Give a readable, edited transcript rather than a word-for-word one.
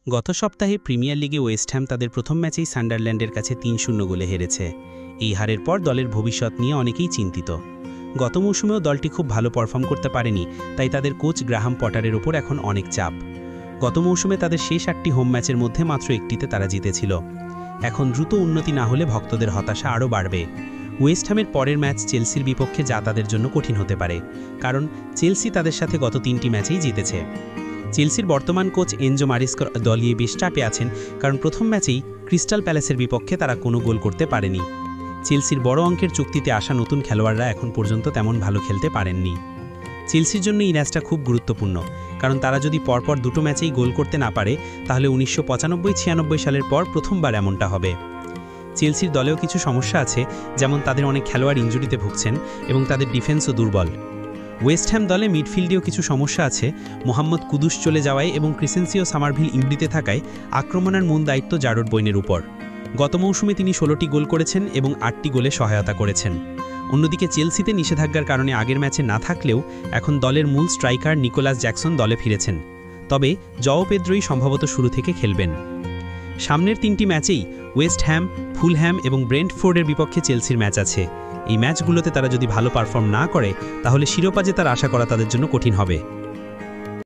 গত সপ্তাহে প্রিমিয়ার লিগে ওয়েস্ট হ্যাম তাদের প্রথম ম্যাচেই সান্ডারল্যান্ডের কাছে ৩-০ গোলে হেরেছে। এই হারের পর দলের ভবিষ্যৎ নিয়ে অনেকেই চিন্তিত। গত মৌসুমেও দলটি খুব ভালো পারফর্ম করতে পারেনি, তাই তাদের কোচ গ্রাহাম পটারের ওপর এখন অনেক চাপ। গত মৌসুমে তাদের শেষ ৮টি হোম ম্যাচের মধ্যে মাত্র একটিতে তারা জিতেছিল। এখন দ্রুত উন্নতি না হলে ভক্তদের হতাশা আরও বাড়বে। ওয়েস্ট হ্যামের পরের ম্যাচ চেলসির বিপক্ষে, যা তাদের জন্য কঠিন হতে পারে, কারণ চেলসি তাদের সাথে গত ৩টি ম্যাচেই জিতেছে। চেলসির বর্তমান কোচ এনজো মারিস্কোর দলিয়ে বেশ চাপে আছেন, কারণ প্রথম ম্যাচেই ক্রিস্টাল প্যালেসের বিপক্ষে তারা কোনো গোল করতে পারেনি। চেলসির বড় অঙ্কের চুক্তিতে আসা নতুন খেলোয়াড়রা এখন পর্যন্ত তেমন ভালো খেলতে পারেননি। চেলসির জন্য এই ম্যাচটা খুব গুরুত্বপূর্ণ, কারণ তারা যদি পরপর দুটো ম্যাচেই গোল করতে না পারে, তাহলে ১৯৯৫-৯৬ সালের পর প্রথমবার এমনটা হবে। চেলসির দলেও কিছু সমস্যা আছে, যেমন তাদের অনেক খেলোয়াড় ইনজুরিতে ভুগছেন এবং তাদের ডিফেন্সও দুর্বল। ওয়েস্ট হ্যাম দলে মিডফিল্ডেও কিছু সমস্যা আছে। মোহাম্মদ কুদুস চলে যাওয়ায় এবং ক্রিসেন্সিও সামারভিল ইংলিতে থাকায় আক্রমণের মূল দায়িত্ব জারড বয়নের উপর। গত মৌসুমে তিনি ১৬টি গোল করেছেন এবং ৮টি গোলে সহায়তা করেছেন। অন্যদিকে চেলসিতে নিষেধাজ্ঞার কারণে আগের ম্যাচে না থাকলেও এখন দলের মূল স্ট্রাইকার নিকোলাস জ্যাকসন দলে ফিরেছেন। তবে জও পেদ্রোই সম্ভবত শুরু থেকে খেলবেন। সামনের ৩টি ম্যাচেই ওয়েস্ট হ্যাম, ফুলহ্যাম এবং ব্রেন্টফোর্ডের বিপক্ষে চেলসির ম্যাচ আছে। এই ম্যাচগুলোতে তারা যদি ভালো পারফর্ম না করে, তাহলে শিরোপা জেতার আশা করা তাদের জন্য কঠিন হবে।